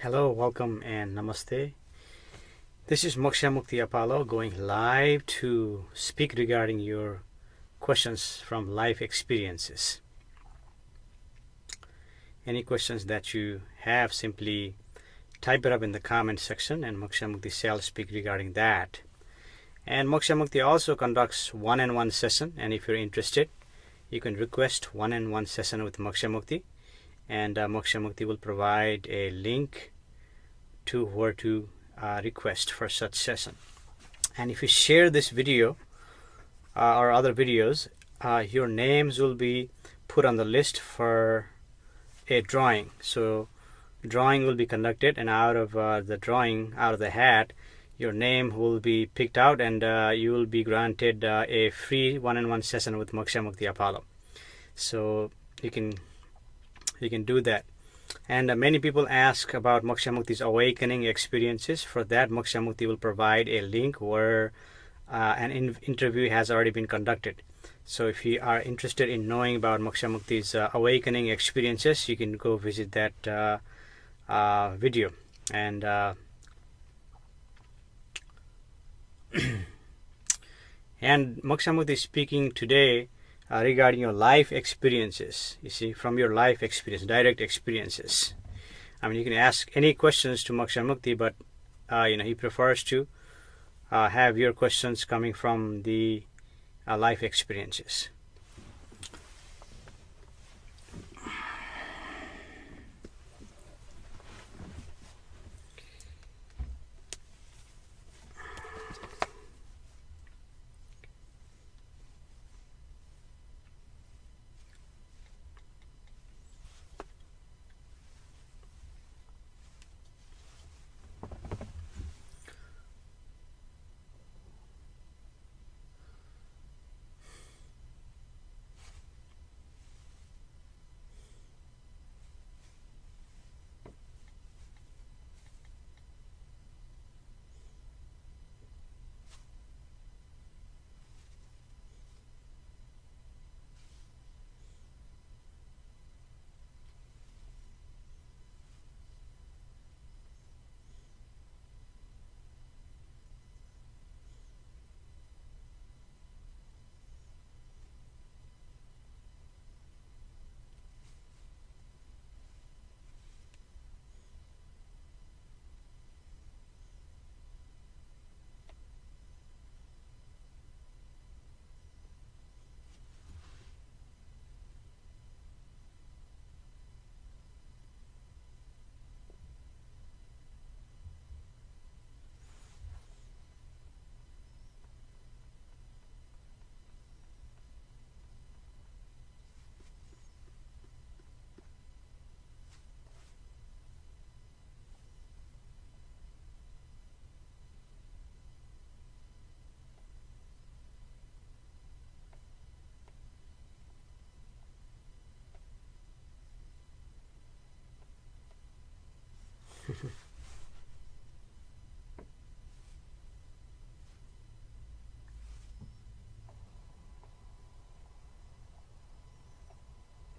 Hello, welcome and namaste. This is Moksha Mukti Apollo going live to speak regarding your questions from life experiences. Any questions that you have, simply type it up in the comment section and Moksha Mukti shall speak regarding that. And Moksha Mukti also conducts one-on-one session, and if you're interested, you can request one-on-one session with Moksha Mukti, and Moksha Mukti will provide a link to where to request for such session. And if you share this video or other videos, your names will be put on the list for a drawing. So drawing will be conducted, and out of the drawing, out of the hat, your name will be picked out, and you will be granted a free one-on-one session with Moksha Mukti Apollo. So you can do that. And many people ask about Moksha Mukti's awakening experiences. For that, Moksha Mukti will provide a link where an interview has already been conducted. So if you are interested in knowing about Moksha Mukti's awakening experiences, you can go visit that video. And and Moksha Mukti is speaking today regarding your life experiences. You see, from your life experience, direct experiences. I mean, you can ask any questions to Moksha Mukti, but he prefers to have your questions coming from the life experiences.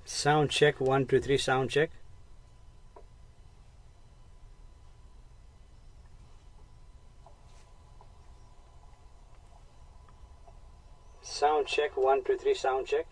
Sound check, 1 2 3. Sound check. Sound check, 1 2 3. Sound check.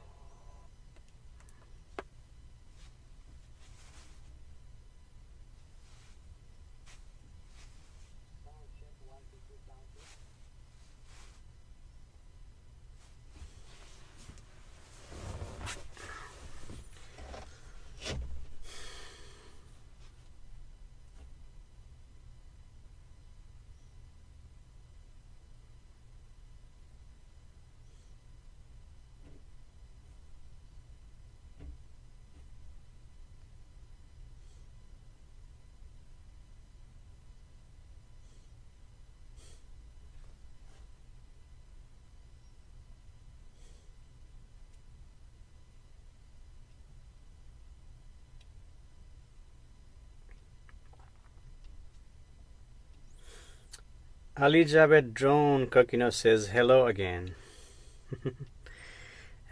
Elizabeth Drone Kokino says hello again.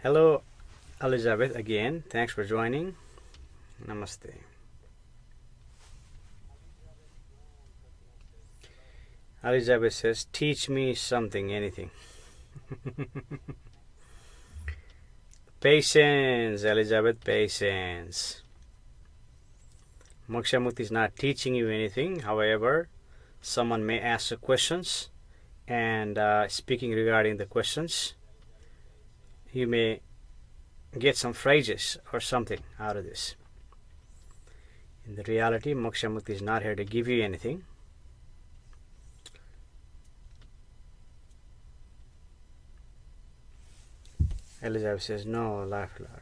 Hello, Elizabeth, again. Thanks for joining. Namaste. Elizabeth says, teach me something, anything. Patience, Elizabeth, patience. Moksha Mukti is not teaching you anything. However, someone may ask the questions, and speaking regarding the questions, you may get some phrases or something out of this. In the reality, Moksha Mukti is not here to give you anything. Elizabeth says, no, laugh loud.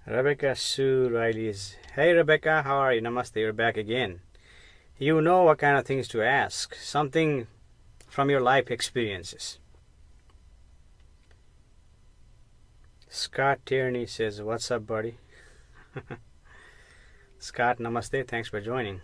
Rebecca Sue Riley is, hey Rebecca, how are you? Namaste, you're back again. You know what kind of things to ask. Something from your life experiences. Scott Tierney says, what's up, buddy? Scott, namaste, thanks for joining.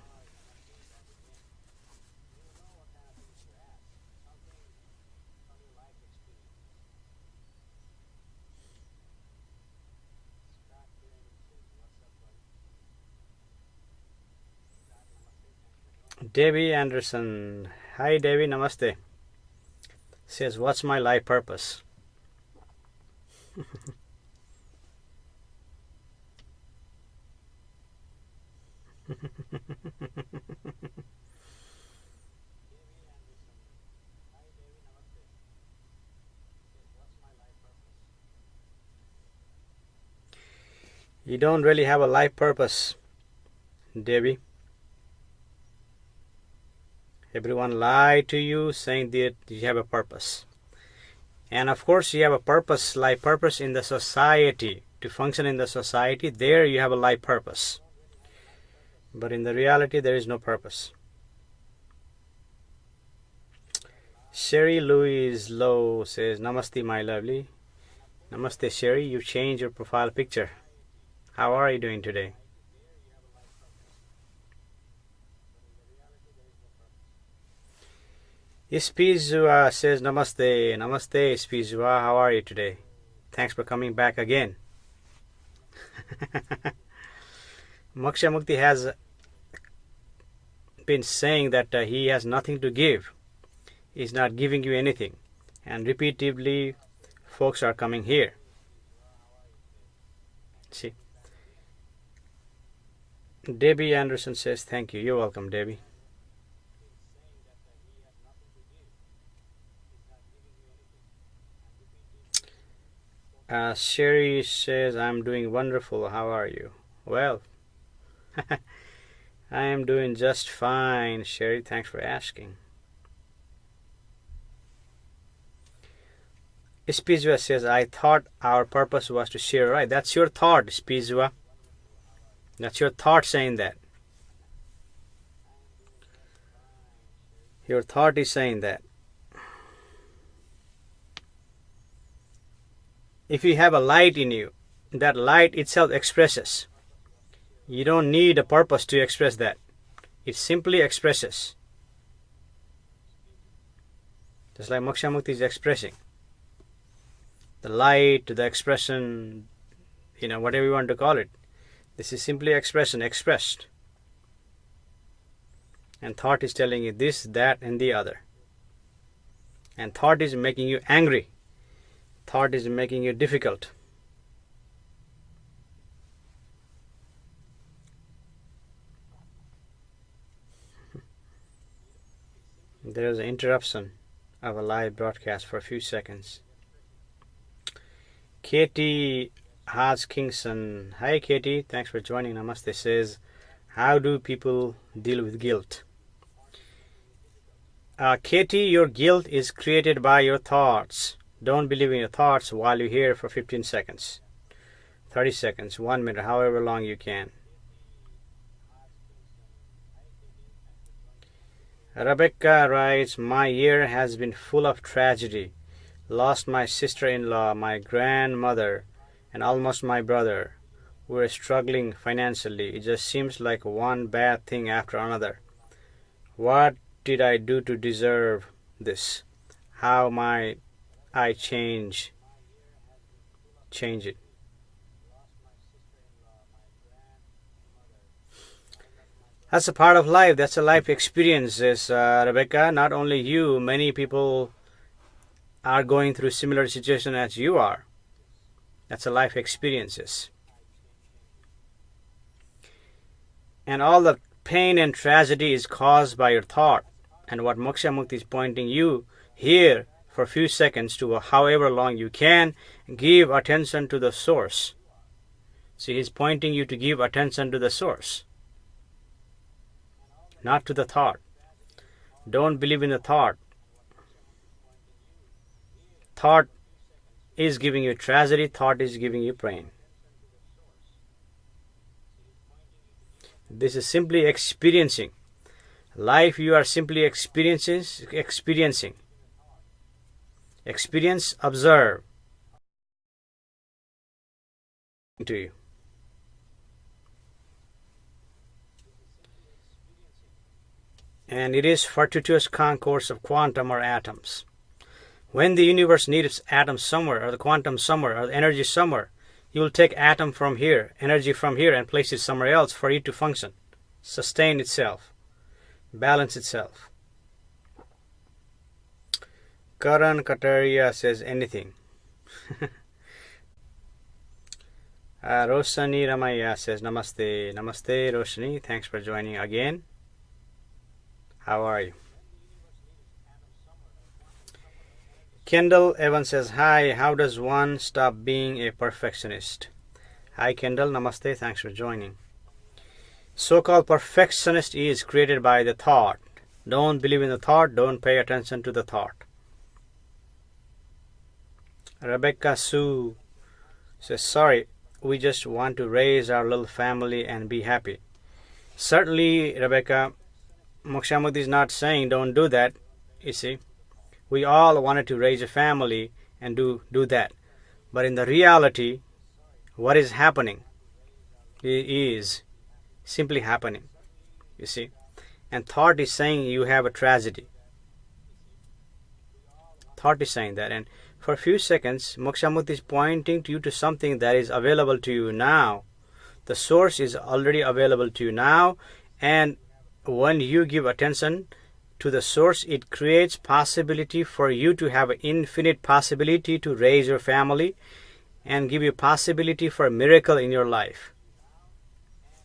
Debbie Anderson, hi Debbie, namaste. Says, what's my life purpose? You don't really have a life purpose, Debbie. Everyone lied to you saying that you have a purpose. And of course you have a purpose, life purpose in the society. To function in the society, there you have a life purpose. But in the reality, there is no purpose. Sherry Louise Lowe says, namaste, my lovely. Namaste, Sherry. You changed your profile picture. How are you doing today? Ispizua says, namaste. Namaste, Ispizua. How are you today? Thanks for coming back again. Moksha Mukti has been saying that he has nothing to give. He's not giving you anything. And repeatedly, folks are coming here. See. Debbie Anderson says, thank you. You're welcome, Debbie. Sherry says, I'm doing wonderful. How are you? Well, I am doing just fine, Sherry. Thanks for asking. Spizua says, I thought our purpose was to share. Right, that's your thought, Spizua. That's your thought saying that. Your thought is saying that. If you have a light in you, that light itself expresses. You don't need a purpose to express that. It simply expresses. Just like Moksha Mukti is expressing. The light, the expression, whatever you want to call it. This is simply expression, expressed. And thought is telling you this, that, and the other. And thought is making you angry. Thought is making you difficult. There is an interruption of a live broadcast for a few seconds. Katie Kingston. Hi Katie, thanks for joining. Namaste. Says, how do people deal with guilt? Katie, your guilt is created by your thoughts. Don't believe in your thoughts while you're here for 15 seconds, 30 seconds, 1 minute, however long you can. Rebecca writes, my year has been full of tragedy. Lost my sister-in-law, my grandmother, and almost my brother. We're struggling financially. It just seems like one bad thing after another. What did I do to deserve this? How might I change it? That's a part of life. That's a life experience, Rebecca. Not only you, many people are going through similar situation as you are. That's a life experiences. And all the pain and tragedy is caused by your thought. And what Moksha Mukti is pointing you here for a few seconds to however long you can, give attention to the source. See, he's pointing you to give attention to the source, not to the thought. Don't believe in the thought. Thought is giving you tragedy, thought is giving you pain. This is simply experiencing. Life you are simply experiencing. Experience, observe to you. And it is fortuitous concourse of quantum or atoms. When the universe needs atoms somewhere, or the quantum somewhere, or the energy somewhere, you will take atom from here, energy from here, and place it somewhere else for it to function, sustain itself, balance itself. Karan Kataria says anything. Roshani Ramaya says namaste. Namaste Roshani, thanks for joining again. How are you? Kendall Evans says, hi, how does one stop being a perfectionist? Hi Kendall, namaste, thanks for joining. So-called perfectionist is created by the thought. Don't believe in the thought, don't pay attention to the thought. Rebecca Sue says, sorry, we just want to raise our little family and be happy. Certainly, Rebecca, Moksha Mukti is not saying don't do that, you see. We all wanted to raise a family and do that. But in the reality, what is happening is simply happening, you see. And thought is saying you have a tragedy. Thought is saying that. And for a few seconds, Moksha Mukti is pointing to you to something that is available to you now. The source is already available to you now. And when you give attention to the source, it creates possibility for you to have an infinite possibility to raise your family and give you possibility for a miracle in your life.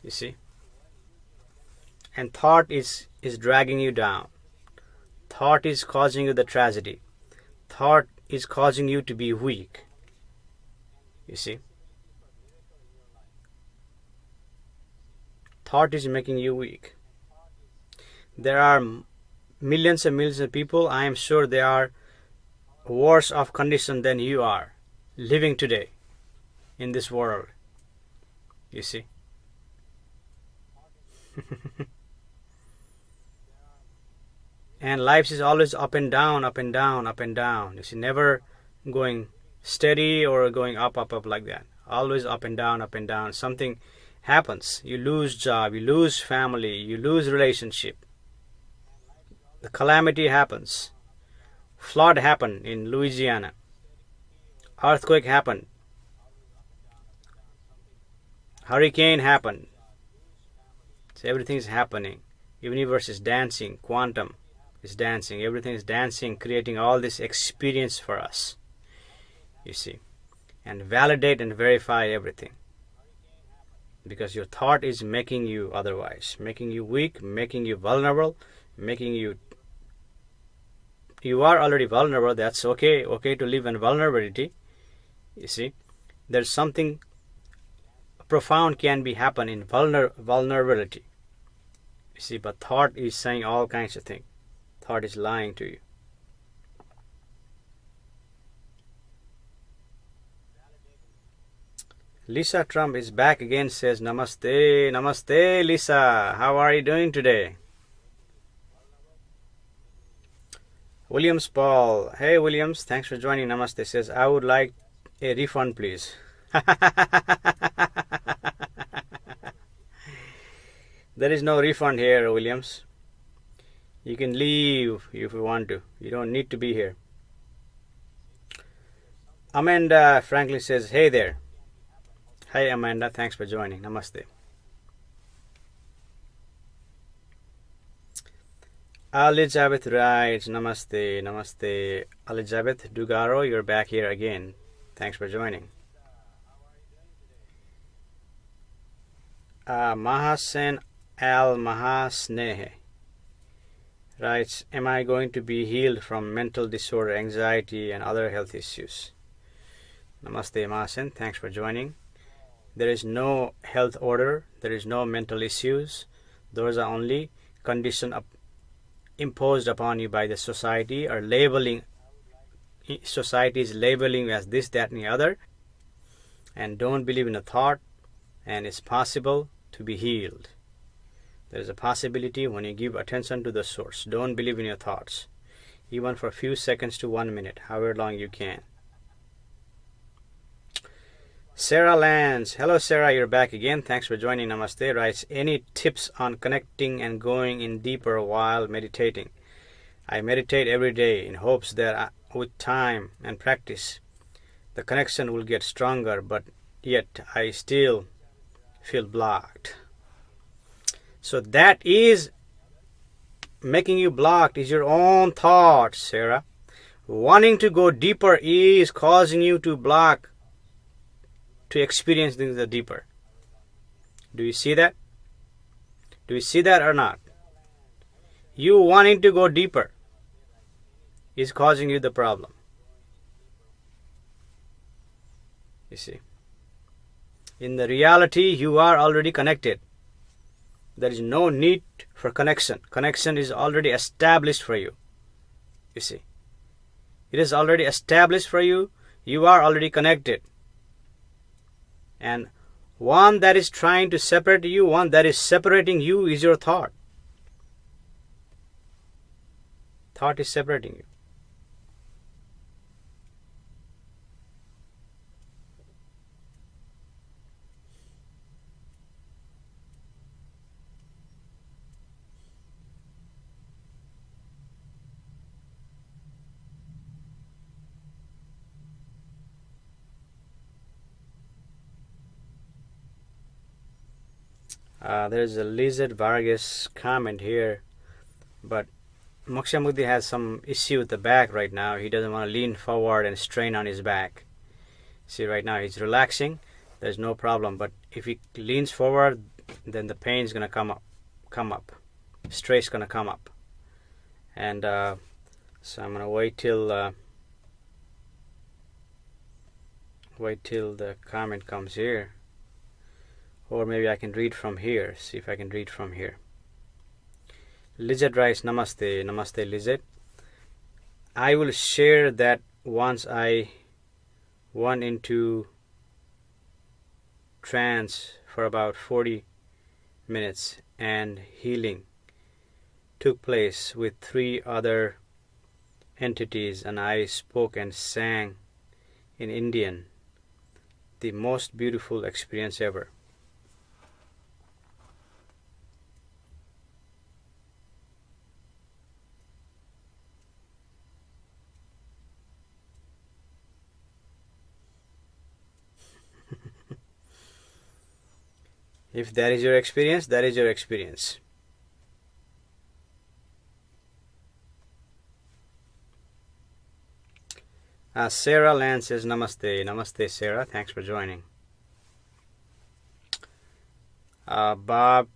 You see? And thought is dragging you down. Thought is causing you the tragedy. Thought is causing you to be weak. You see? Thought is making you weak. There are millions and millions of people, I am sure they are worse off condition than you are living today in this world. You see? And life is always up and down, up and down, up and down. You see, never going steady or going up, up, up like that. always up and down, up and down. Something happens, you lose job, you lose family, you lose relationship, the calamity happens. Flood happened in Louisiana, earthquake happened, hurricane happened. So everything is happening. Universe is dancing, quantum is dancing, everything is dancing, creating all this experience for us, you see, and validate and verify everything, because your thought is making you otherwise, making you weak, making you vulnerable, making you are already vulnerable. That's okay to live in vulnerability, you see. There's something profound can be happen in vulnerability, you see, but thought is saying all kinds of things. Thought is lying to you. Lisa Trump is back again, says namaste. Namaste, Lisa. How are you doing today? Williams Paul. Hey, Williams. Thanks for joining. Namaste. Says, I would like a refund, please. There is no refund here, Williams. You can leave if you want to. You don't need to be here. Amanda Franklin says, hey there. Hi, Amanda. Thanks for joining. Namaste. Elizabeth writes, namaste, namaste. Elizabeth Dugaro, you're back here again. Thanks for joining. Mahasen Al Mahasnehe writes, am I going to be healed from mental disorder, anxiety, and other health issues? Namaste, Mahasen. Thanks for joining. There is no health order. There is no mental issues. Those are only conditions imposed upon you by the society, or labeling. Society is labeling as this, that, and the other. And don't believe in a thought, and it's possible to be healed. There is a possibility when you give attention to the source. Don't believe in your thoughts, even for a few seconds to 1 minute, however long you can. Sarah Lance. Hello, Sarah. You're back again. Thanks for joining. Namaste. Writes, any tips on connecting and going in deeper while meditating? I meditate every day in hopes that with time and practice, the connection will get stronger, but yet I still feel blocked. So that is making you blocked is your own thoughts, Sarah. Wanting to go deeper is causing you to block, to experience things deeper. Do you see that? Do you see that or not? You wanting to go deeper is causing you the problem. You see. In the reality, you are already connected. There is no need for connection. Connection is already established for you. You see. It is already established for you. You are already connected. And one that is trying to separate you, one that is separating you is your thought. Thought is separating you. There's a Lizard Vargas comment here, but Moksha Mukti has some issue with the back right now. He doesn't want to lean forward and strain on his back. See, right now he's relaxing. There's no problem, but if he leans forward, then the pain is gonna come up. Stress gonna come up, and so I'm gonna wait till the comment comes here. Or maybe I can read from here. See if I can read from here. Lizard writes, namaste, namaste, Lizard. I will share that once I went into trance for about 40 minutes and healing took place with 3 other entities, and I spoke and sang in Indian the most beautiful experience ever. If that is your experience, that is your experience. Sarah Land says namaste. Namaste, Sarah. Thanks for joining. Bob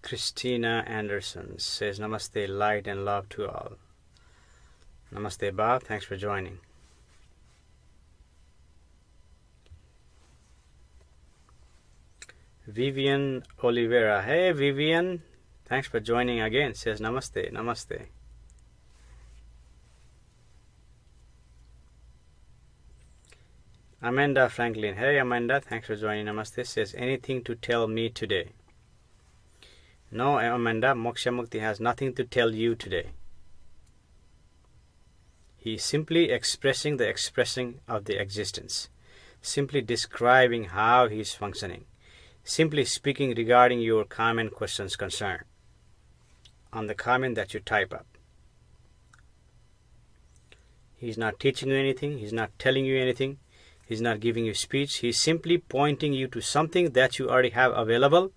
Christina Anderson says namaste, light and love to all. Namaste, Bob. Thanks for joining. Vivian Oliveira. Hey, Vivian. Thanks for joining again. Says namaste. Namaste. Amanda Franklin. Hey, Amanda. Thanks for joining. Namaste. Says anything to tell me today? No, Amanda. Moksha Mukti has nothing to tell you today. He is simply expressing the expressing of the existence. Simply describing how he is functioning. Simply speaking regarding your comment, questions, concern on the comment that you type up. He's not teaching you anything. He's not telling you anything. He's not giving you speech. He's simply pointing you to something that you already have available,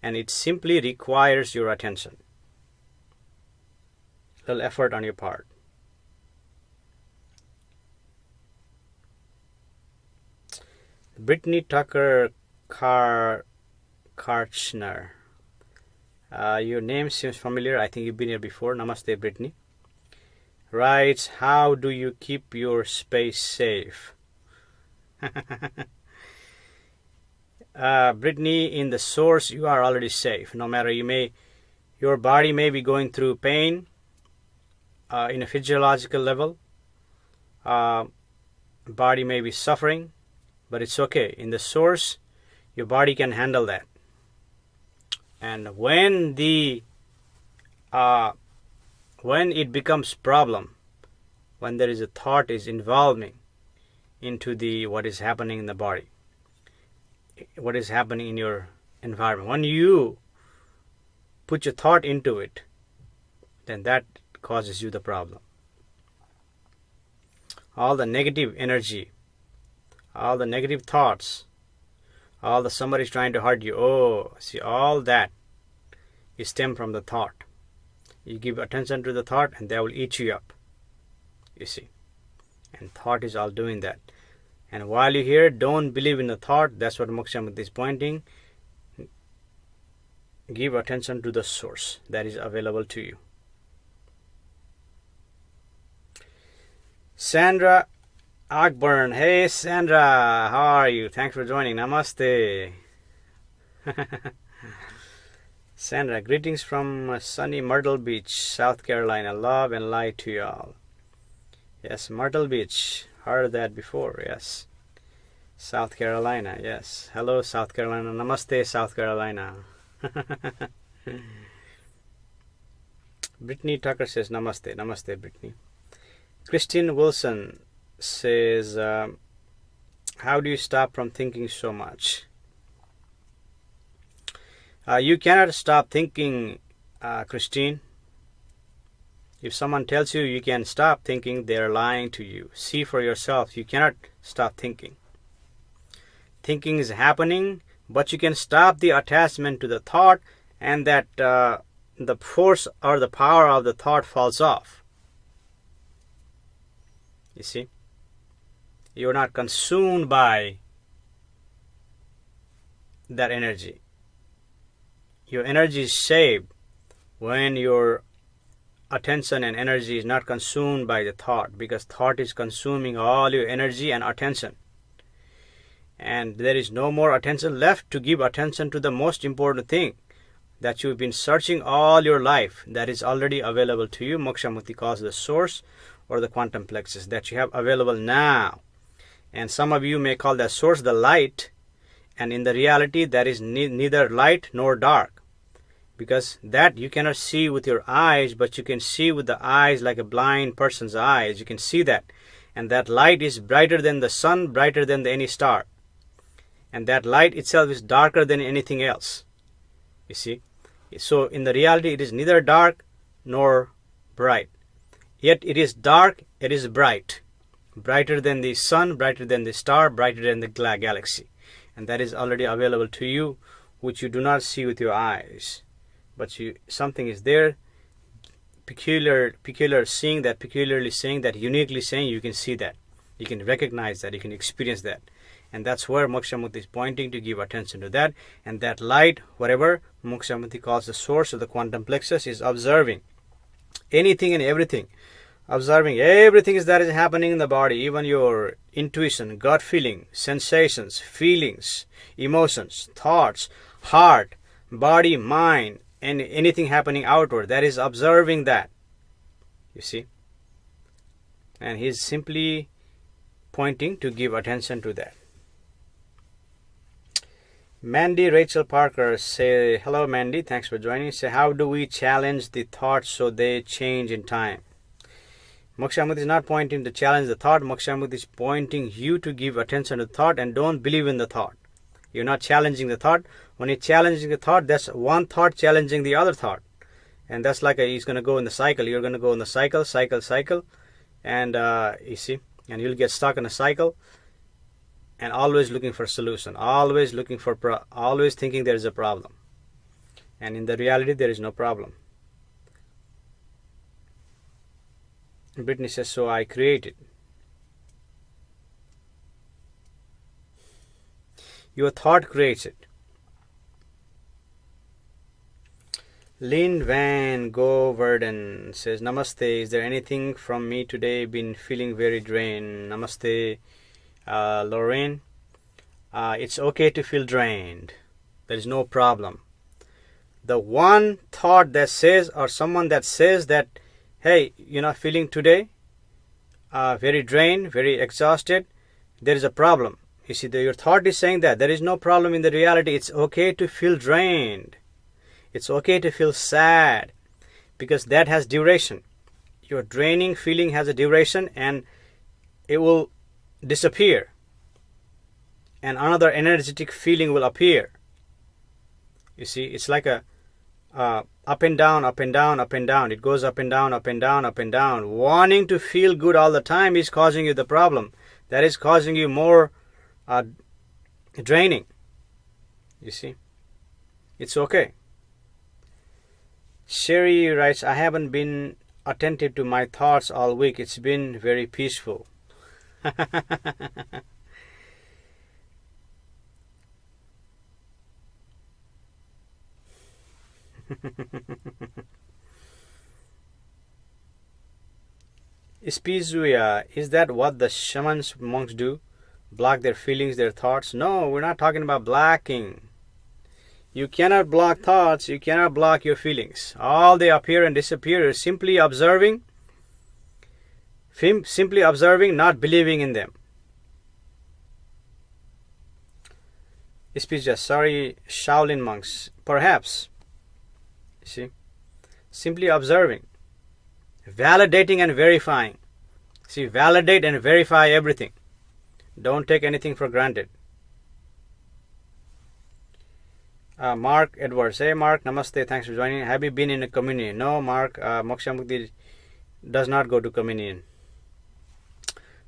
and it simply requires your attention. A little effort on your part. Brittany Tucker Karchner. Your name seems familiar. I think you've been here before. Namaste, Brittany. Writes, how do you keep your space safe? Brittany, in the source you are already safe. No matter your body may be going through pain in a physiological level. Body may be suffering, but it's okay. In the source, your body can handle that. And when it becomes problem, when there is a thought is involving into what is happening in the body, what is happening in your environment, when you put your thought into it, then that causes you the problem. All the negative energy, all the negative thoughts, all the somebody's trying to hurt you, see, all that is stem from the thought. You give attention to the thought and they will eat you up, you see. And thought is all doing that. And while you're here, don't believe in the thought. That's what Moksha Mukti is pointing. Give attention to the source that is available to you. Sandra Akburn. Hey, Sandra. How are you? Thanks for joining. Namaste. Sandra, greetings from sunny Myrtle Beach, South Carolina. Love and light to you all. Yes, Myrtle Beach. Heard that before, yes. South Carolina, yes. Hello, South Carolina. Namaste, South Carolina. Brittany Tucker says namaste. Namaste, Brittany. Christine Wilson says, how do you stop from thinking so much? You cannot stop thinking, Christine. If someone tells you can stop thinking, they're lying to you. See for yourself. You cannot stop thinking. Thinking is happening, but you can stop the attachment to the thought, and that the force or the power of the thought falls off. You see? You're not consumed by that energy. Your energy is saved when your attention and energy is not consumed by the thought, because thought is consuming all your energy and attention. And there is no more attention left to give attention to the most important thing that you've been searching all your life, that is already available to you. Moksha Mukti calls the source or the quantum plexus that you have available now. And some of you may call that source the light, and in the reality that is neither light nor dark. Because that you cannot see with your eyes, but you can see with the eyes like a blind person's eyes. You can see that. and that light is brighter than the sun, brighter than any star, and that light itself is darker than anything else. You see, so in the reality it is neither dark nor bright, yet it is dark, it is bright, brighter than the sun, brighter than the star, brighter than the galaxy, and that is already available to you, which you do not see with your eyes, but something is there, peculiarly seeing that, uniquely saying. You can see that, you can recognize that, you can experience that, and that's where Moksha Mukti is pointing to give attention to that. And that light, whatever Moksha Mukti calls the source of the quantum plexus, is observing anything and everything, observing everything that is happening in the body, even your intuition, gut feeling, sensations, feelings, emotions, thoughts, heart, body, mind, and anything happening outward. That is observing that, you see, and he's simply pointing to give attention to that. Mandy Rachel Parker say, hello Mandy, thanks for joining. Say, how do we challenge the thoughts so they change in time? Moksha Mukti is not pointing to challenge the thought. Moksha Mukti is pointing you to give attention to the thought and don't believe in the thought. You're not challenging the thought. When you're challenging the thought, that's one thought challenging the other thought, and that's like he's going to go in the cycle. You're going to go in the cycle, and you see, and you'll get stuck in a cycle, and always looking for a solution, always thinking there is a problem, and in the reality there is no problem. Brittany says, so I created. Your thought creates it. Lynn Van Goverden says, Namaste. Is there anything from me today? Been feeling very drained. Namaste, Lorraine. It's okay to feel drained. There is no problem. The one thought that says, or someone that says that, hey, you're not feeling today very drained, very exhausted, there is a problem. You see, your thought is saying that. There is no problem in the reality. It's okay to feel drained. It's okay to feel sad, because that has duration. Your draining feeling has a duration, and it will disappear, and another energetic feeling will appear. You see, it's like a up and down, up and down, up and down. It goes up and down, up and down, up and down. Wanting to feel good all the time is causing you the problem. That is causing you more draining. You see, it's okay. Sherry writes, I haven't been attentive to my thoughts all week. It's been very peaceful. Spizuya, is that what the shamans, monks do? Block their feelings, their thoughts? No, we're not talking about blocking. You cannot block thoughts, you cannot block your feelings. All they appear and disappear. You're simply observing, not believing in them. Spizuya, sorry, Shaolin monks. Perhaps. You see? Simply observing, validating and verifying. See, validate and verify everything. Don't take anything for granted. Mark Edwards. Hey Mark, namaste, thanks for joining. Have you been in a communion? No, Mark, Moksha Mukti does not go to communion.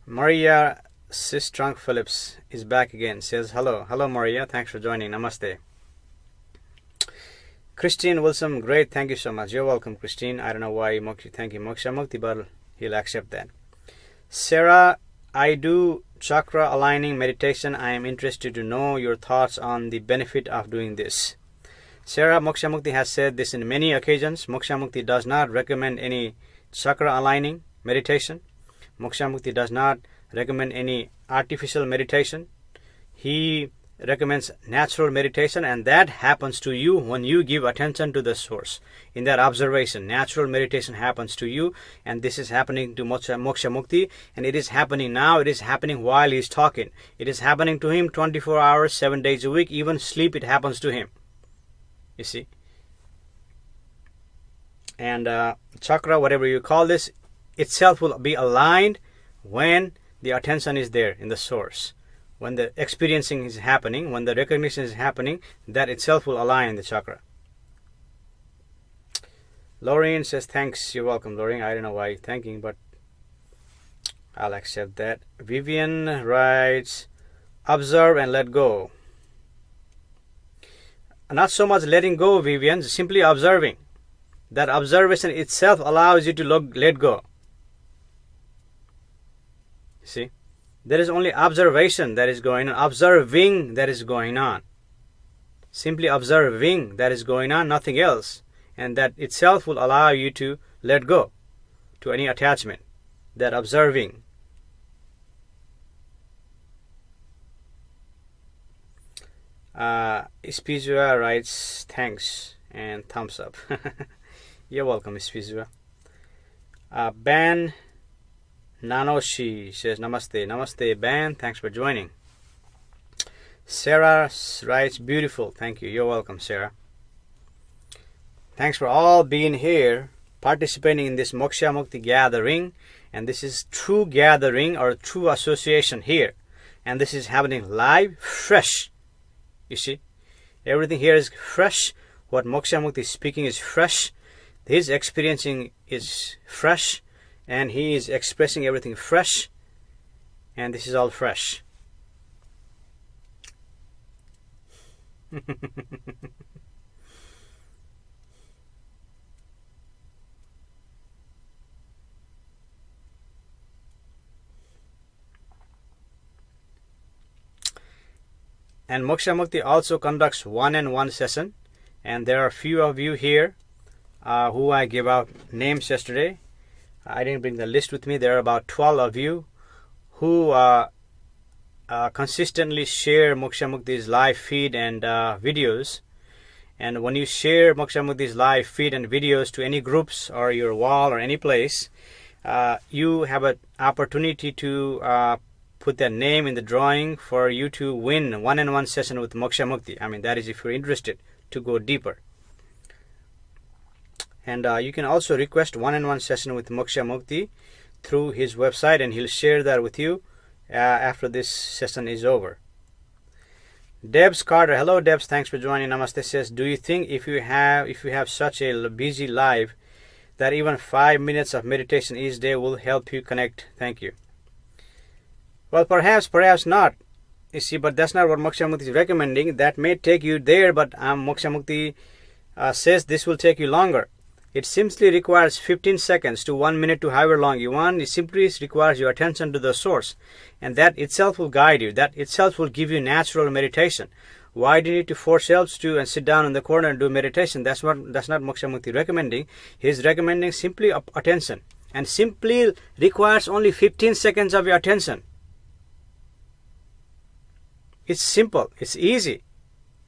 Maria Sistrunk Phillips is back again. Says hello. Hello Maria, thanks for joining. Namaste. Christine Wilson, great, thank you so much. You're welcome, Christine. I don't know why thank you Moksha Mukti, but he'll accept that. Sarah, I do chakra aligning meditation. I am interested to know your thoughts on the benefit of doing this. Sarah, Moksha Mukti has said this in many occasions. Moksha Mukti does not recommend any chakra aligning meditation. Moksha Mukti does not recommend any artificial meditation. He recommends natural meditation, and that happens to you when you give attention to the source. In that observation, natural meditation happens to you, and this is happening to Moksha Mukti, and it is happening now. It is happening while he is talking. It is happening to him 24 hours, 7 days a week. Even sleep, it happens to him. You see? And chakra, whatever you call this, itself will be aligned when the attention is there in the source. When the experiencing is happening, when the recognition is happening, that itself will align the chakra. Lorraine says, thanks. You're welcome, Lorraine. I don't know why you're thanking, but I'll accept that. Vivian writes, observe and let go. Not so much letting go, Vivian, simply observing. That observation itself allows you to let go. See, there is only observation that is going on, observing that is going on. Simply observing that is going on, nothing else. And that itself will allow you to let go to any attachment. That observing. Ispizua writes, thanks and thumbs up. You're welcome, Ispizua. Ban Nanoshi says, namaste. Namaste, Ban. Thanks for joining. Sarah writes, beautiful. Thank you. You're welcome, Sarah. Thanks for all being here, participating in this Moksha Mukti gathering. And this is true gathering or true association here. And this is happening live, fresh. You see, everything here is fresh. What Moksha Mukti is speaking is fresh. His experiencing is fresh. And he is expressing everything fresh. And this is all fresh. And Moksha Mukti also conducts one-on-one session. And there are a few of you here who I gave out names yesterday. I didn't bring the list with me. There are about 12 of you who consistently share Moksha Mukti's live feed and videos. And when you share Moksha Mukti's live feed and videos to any groups or your wall or any place, you have an opportunity to put their name in the drawing for you to win one-on-one session with Moksha Mukti. I mean, that is if you're interested to go deeper. And you can also request one-on-one session with Moksha Mukti through his website, and he'll share that with you after this session is over. Debs Carter, hello Debs, thanks for joining. Namaste, says, do you think if you have such a busy life that even 5 minutes of meditation each day will help you connect? Thank you. Well, perhaps not. You see, but that's not what Moksha Mukti is recommending. That may take you there, but Moksha Mukti says this will take you longer. It simply requires 15 seconds to 1 minute to however long you want. It simply requires your attention to the source. And that itself will guide you. That itself will give you natural meditation. Why do you need to force yourselves to and sit down in the corner and do meditation? That's not Moksha Mukti recommending. He's recommending simply attention. And simply requires only 15 seconds of your attention. It's simple. It's easy.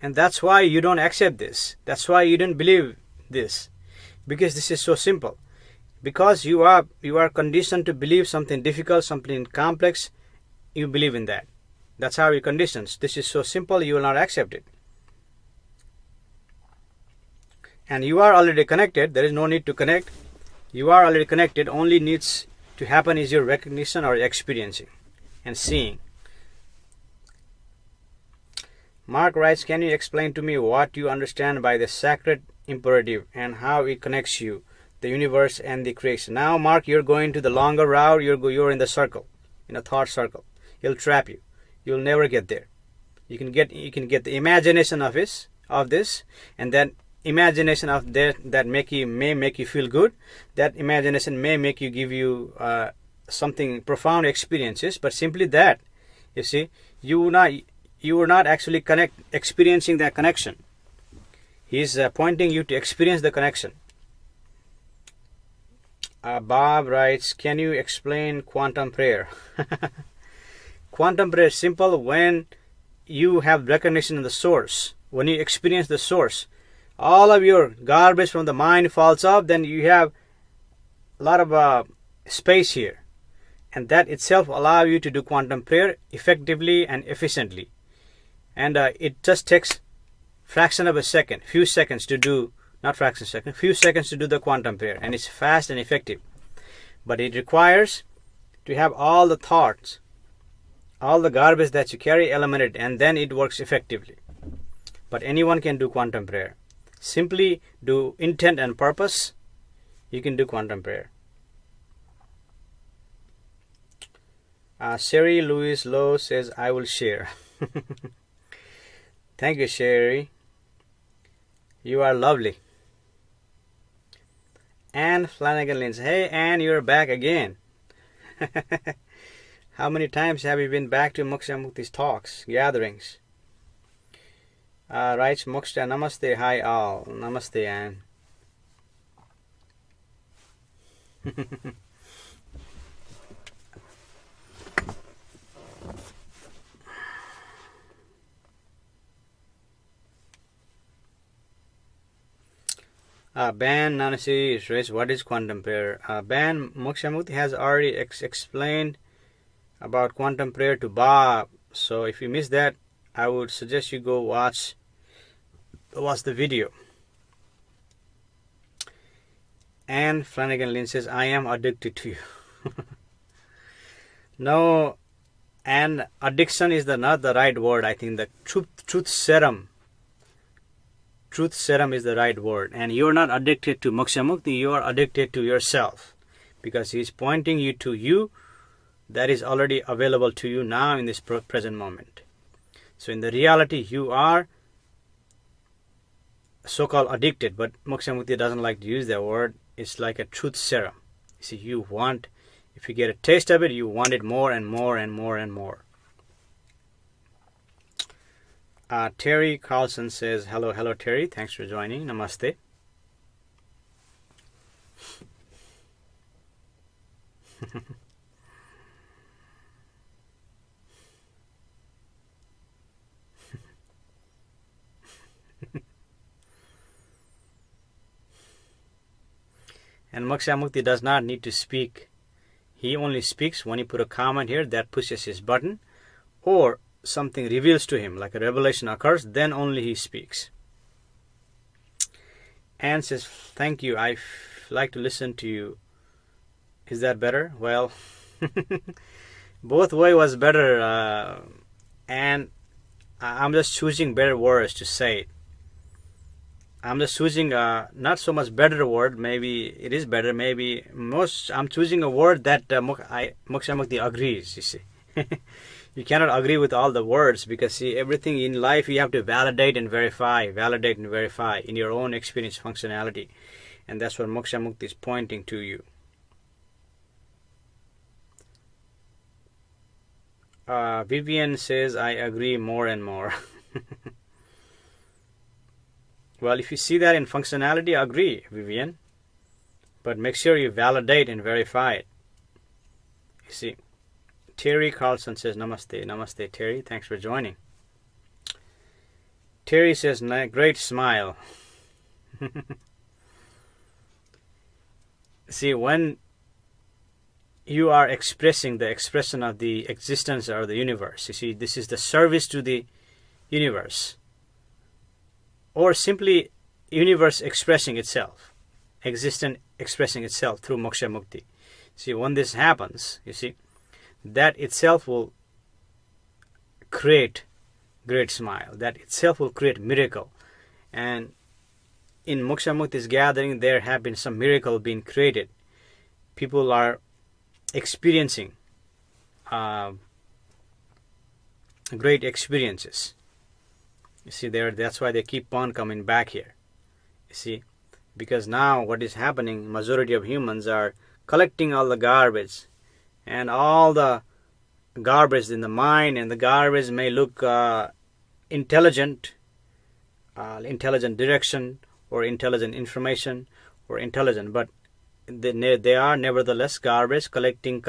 And that's why you don't accept this. That's why you don't believe this. Because this is so simple. Because you are conditioned to believe something difficult, something complex, you believe in that. That's how you're conditioned. This is so simple, you will not accept it. And you are already connected. There is no need to connect. You are already connected. Only needs to happen is your recognition or experiencing and seeing. Mark writes, can you explain to me what you understand by the sacred imperative and how it connects you, the universe and the creation? Now, Mark, you're going to the longer route. You're in the circle, in a thought circle. He'll trap you. You'll never get there. You can get the imagination of this, and that imagination of that may make you feel good. That imagination may make you give you something profound experiences. But simply that, you see, you are not actually experiencing that connection. He's pointing you to experience the connection. Bob writes, can you explain quantum prayer? Quantum prayer is simple. When you have recognition of the source, when you experience the source, all of your garbage from the mind falls off, then you have a lot of space here. And that itself allows you to do quantum prayer effectively and efficiently. And it just takes fraction of a second, few seconds to do, not fraction of a second, few seconds to do the quantum prayer. And it's fast and effective. But it requires to have all the thoughts, all the garbage that you carry eliminated, and then it works effectively. But anyone can do quantum prayer. Simply do intent and purpose. You can do quantum prayer. Sherry Louise Lowe says, I will share. Thank you, Sherry. You are lovely. Anne Flanagan Lynn says, hey, Anne, you're back again. How many times have you been back to Moksha Mukti's talks, gatherings? Writes Moksha, namaste, hi all. Namaste, Anne. Ban Nanasi is raised. What is quantum prayer? Ban Moksha Mukti has already explained about quantum prayer to Bob. So if you missed that, I would suggest you go watch the video. And Flanagan Lynn says, I am addicted to you. No, and addiction is not the right word. I think the truth serum. Truth serum is the right word. And you're not addicted to Moksha Mukti, you are addicted to yourself. Because he's pointing you to you that is already available to you now in this present moment. So in the reality, you are so-called addicted, but Moksha Mukti doesn't like to use that word. It's like a truth serum. You see, you want, if you get a taste of it, you want it more and more and more and more. Terry Carlson says, hello Terry, thanks for joining. Namaste. And Moksha Mukti does not need to speak. He only speaks when you put a comment here that pushes his button, or something reveals to him, like a revelation occurs, then only he speaks. Anne says, thank you, I like to listen to you. Is that better? Well, both way was better, and I'm just choosing better words to say it. I'm just choosing not so much better word, maybe it is better, maybe I'm choosing a word that Moksha Mukti agrees, you see. You cannot agree with all the words because, see, everything in life you have to validate and verify in your own experience functionality. And that's what Moksha Mukti is pointing to you. Vivian says, I agree more and more. Well, if you see that in functionality, agree, Vivian. But make sure you validate and verify it. You see. Terry Carlson says, namaste. Namaste, Terry. Thanks for joining. Terry says, great smile. See, when you are expressing the expression of the existence or the universe, you see, this is the service to the universe. Or simply universe expressing itself. Existence expressing itself through Moksha Mukti. See, when this happens, you see, that itself will create great smile. That itself will create miracle. And in Moksha Mukti's gathering, there have been some miracle being created. People are experiencing great experiences. You see, that's why they keep on coming back here. You see, because now what is happening, majority of humans are collecting all the garbage. And all the garbage in the mind, and the garbage may look intelligent direction, or intelligent information, or intelligent, but they are nevertheless garbage, collecting.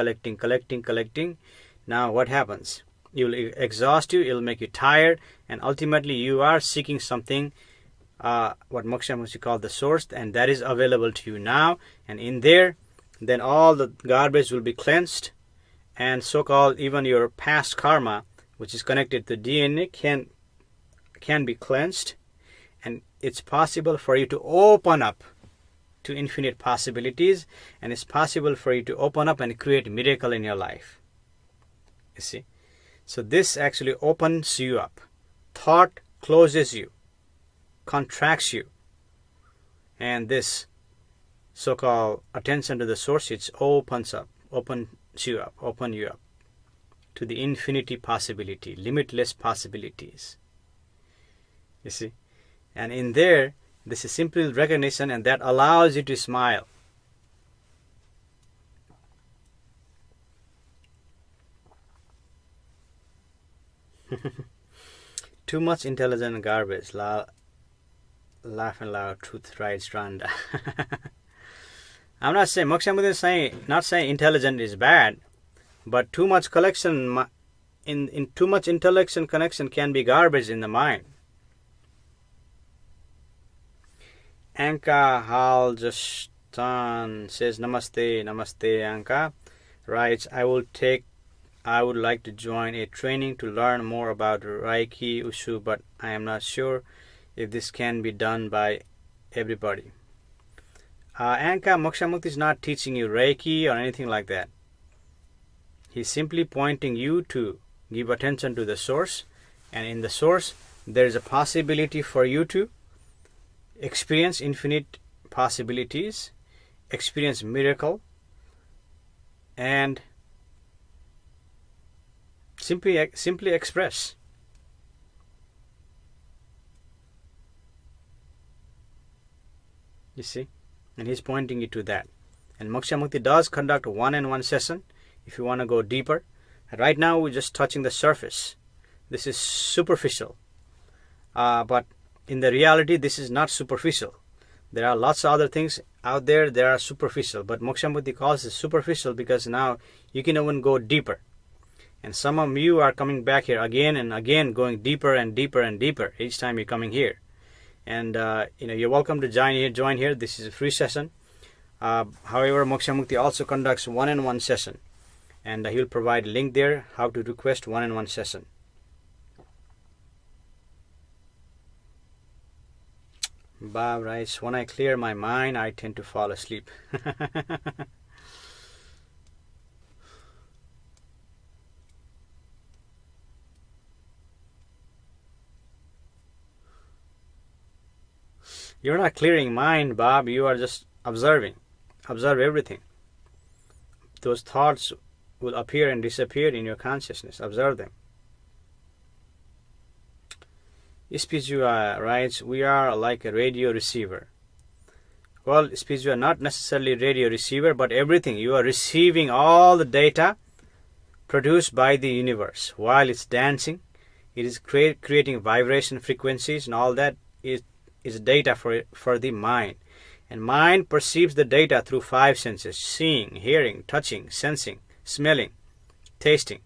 Now what happens? It will exhaust you, it will make you tired, and ultimately you are seeking something, what Moksha Mukti called the source, and that is available to you now, and in there, then all the garbage will be cleansed, and so-called even your past karma, which is connected to DNA, can be cleansed, and it's possible for you to open up to infinite possibilities, and it's possible for you to open up and create a miracle in your life. You see? So this actually opens you up. Thought closes you, contracts you, and this so-called attention to the source, it opens you up to the infinity possibility, limitless possibilities. You see? And in there, this is simple recognition, and that allows you to smile. Too much intelligent garbage. Laugh and loud. Truth rides Randa. I'm not saying, Moksha Mukti is not saying intelligent is bad, but too much collection, in too much intellection connection can be garbage in the mind. Anka Haljastan says, Namaste, Namaste Anka. Writes, I would like to join a training to learn more about Reiki Ushu, but I am not sure if this can be done by everybody. Anka, Moksha Mukti is not teaching you Reiki or anything like that. He's simply pointing you to give attention to the source, and in the source there is a possibility for you to experience infinite possibilities, experience miracle, and simply express. You see? And he's pointing you to that. And Moksha Mukti does conduct one-on-one session if you want to go deeper. Right now we're just touching the surface. This is superficial. But in the reality, this is not superficial. There are lots of other things out there that are superficial. But Moksha Mukti calls it superficial because now you can even go deeper. And some of you are coming back here again and again, going deeper and deeper and deeper each time you're coming here. And you're welcome to join here. This is a free session. However, Moksha Mukti also conducts one-on-one session, and he'll provide a link there how to request one-on-one session. Bob writes, when I clear my mind, I tend to fall asleep. You're not clearing mind, Bob. You are just observing. Observe everything. Those thoughts will appear and disappear in your consciousness. Observe them. Spijua writes, we are like a radio receiver. Well, Spijua, not necessarily radio receiver, but everything. You are receiving all the data produced by the universe. While it's dancing, it is creating vibration frequencies, and all that is data for the mind. And mind perceives the data through 5 senses: seeing, hearing, touching, sensing, smelling, tasting.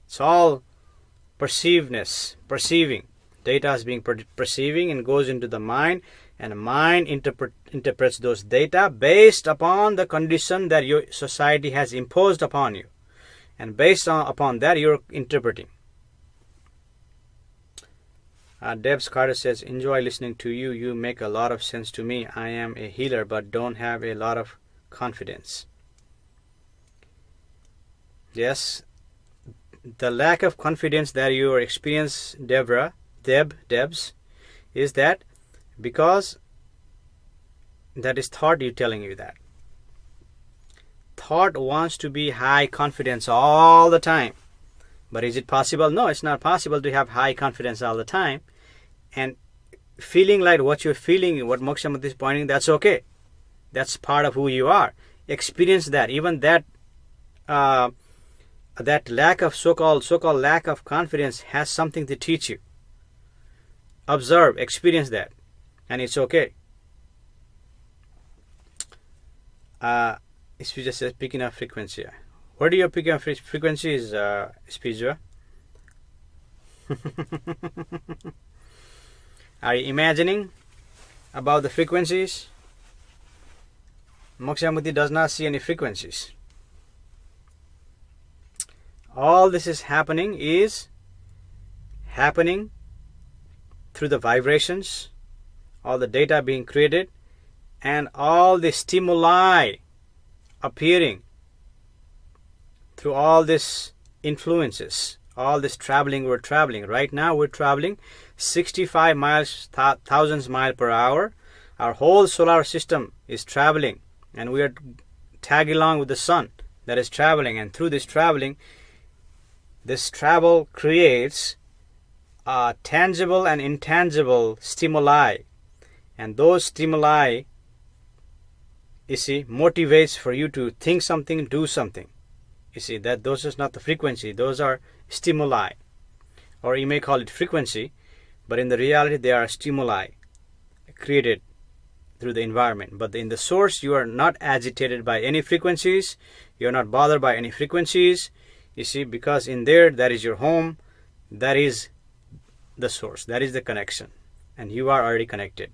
It's all perceiving. Data is being perceiving and goes into the mind, and the mind interprets those data based upon the condition that your society has imposed upon you. And based upon that, you're interpreting. Debs Carter says, enjoy listening to you. You make a lot of sense to me. I am a healer but don't have a lot of confidence. Yes, the lack of confidence that you experience, Debs, is that because that is thought you telling you that. Thought wants to be high confidence all the time. But is it possible? No, it's not possible to have high confidence all the time. And feeling like what you're feeling, what Moksha Mukti is pointing, that's okay. That's part of who you are. Experience that. Even that that lack of so-called lack of confidence has something to teach you. Observe, experience that, and it's okay. Spijua says, picking up frequency. Where do you pick up frequencies, Spijua? Are you imagining about the frequencies? Moksha Mukti does not see any frequencies. All this is happening through the vibrations, all the data being created, and all the stimuli appearing through all these influences, all this traveling we're traveling. Right now we're traveling 65 miles, thousands miles per hour. Our whole solar system is traveling, and we are tagging along with the sun that is traveling. And through this traveling, this travel creates tangible and intangible stimuli, and those stimuli, you see, motivates for you to think something, do something. You see that those is not the frequency, those are stimuli, or you may call it frequency, but in the reality they are stimuli created through the environment. But in the source, you are not agitated by any frequencies, you are not bothered by any frequencies, you see, because in there, that is your home, that is the source, that is the connection, and you are already connected.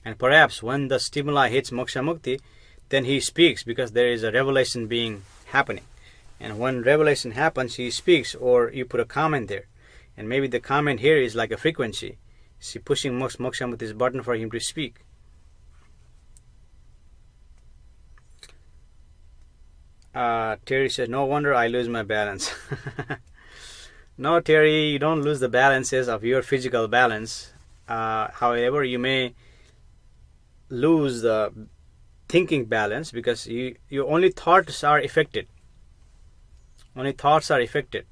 And perhaps when the stimuli hits Moksha Mukti, then he speaks, because there is a revelation being happening. And when revelation happens, he speaks, or you put a comment there. And maybe the comment here is like a frequency. See, pushing Moksha Mukti's button for him to speak. Terry says, no wonder I lose my balance. No, Terry, you don't lose the balances of your physical balance. However, you may lose the thinking balance, because your only thoughts are affected. Only thoughts are affected.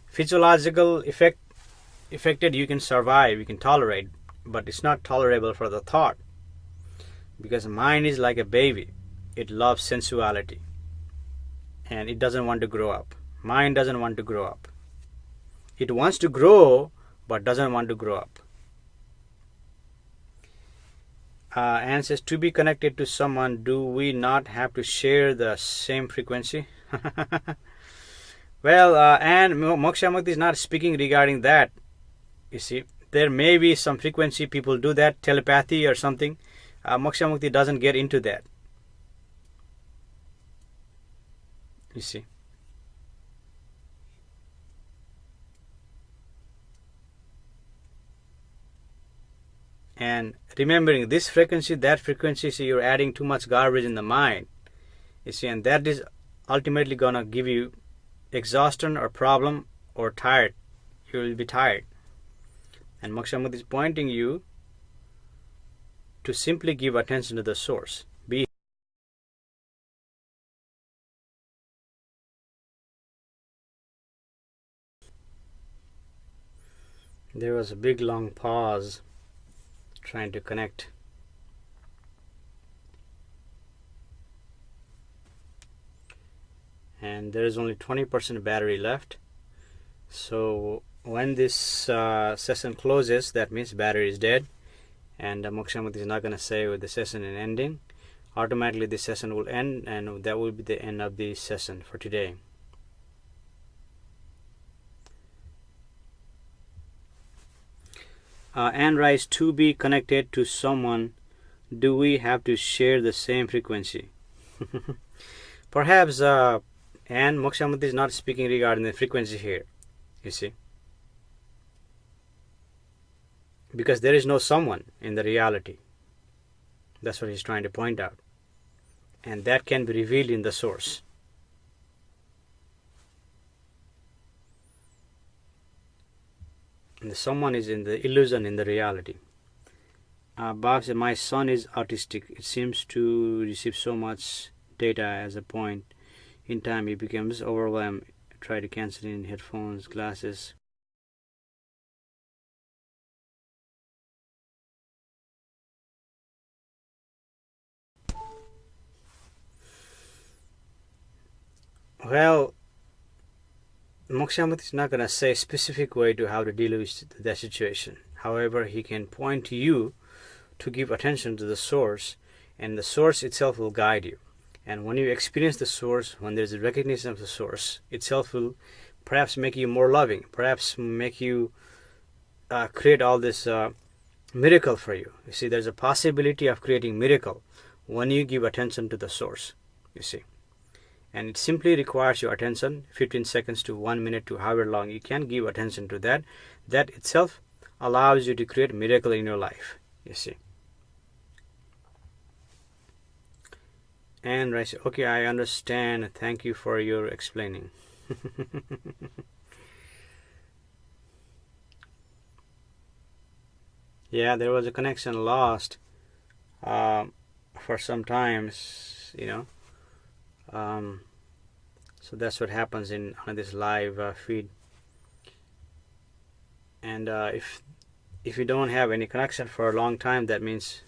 Physiological affected, you can survive, you can tolerate, but it's not tolerable for the thought, because mind is like a baby. It loves sensuality, and it doesn't want to grow up. Mind doesn't want to grow up. It wants to grow, but doesn't want to grow up. Anne says, to be connected to someone, do we not have to share the same frequency? Well, and Moksha Mukti is not speaking regarding that. You see, there may be some frequency, people do that, telepathy or something. Moksha Mukti doesn't get into that. You see. And remembering this frequency, that frequency, see, you're adding too much garbage in the mind. You see, and that is ultimately going to give you exhaustion or problem or tired. You will be tired. And Moksha Mukti is pointing you to simply give attention to the source. There was a big long pause trying to connect. And there is only 20% battery left. So when this session closes, that means battery is dead, and Moksha Mukti is not going to say with the session is ending. Automatically this session will end, and that will be the end of the session for today. Anne writes, to be connected to someone, do we have to share the same frequency? Perhaps Anne, Moksha Mukti is not speaking regarding the frequency here, you see, because there is no someone in the reality. That's what he's trying to point out, and that can be revealed in the source. And the someone is in the illusion in the reality. Bob said, my son is autistic. It seems to receive so much data as a point in time he becomes overwhelmed. Try to cancel in headphones, glasses. Well, Moksha Mukti is not going to say a specific way to how to deal with that situation. However, he can point to you to give attention to the source, and the source itself will guide you. And when you experience the source, when there's a recognition of the source itself, will perhaps make you more loving, perhaps make you create all this miracle for you. You see, there's a possibility of creating miracle when you give attention to the source, you see. and it simply requires your attention, 15 seconds to 1 minute to however long you can give attention to that. That itself allows you to create miracle in your life, you see. And I say, okay, I understand, thank you for your explaining. Yeah, there was a connection lost for some times, so that's what happens on this live feed. And if you don't have any connection for a long time, that means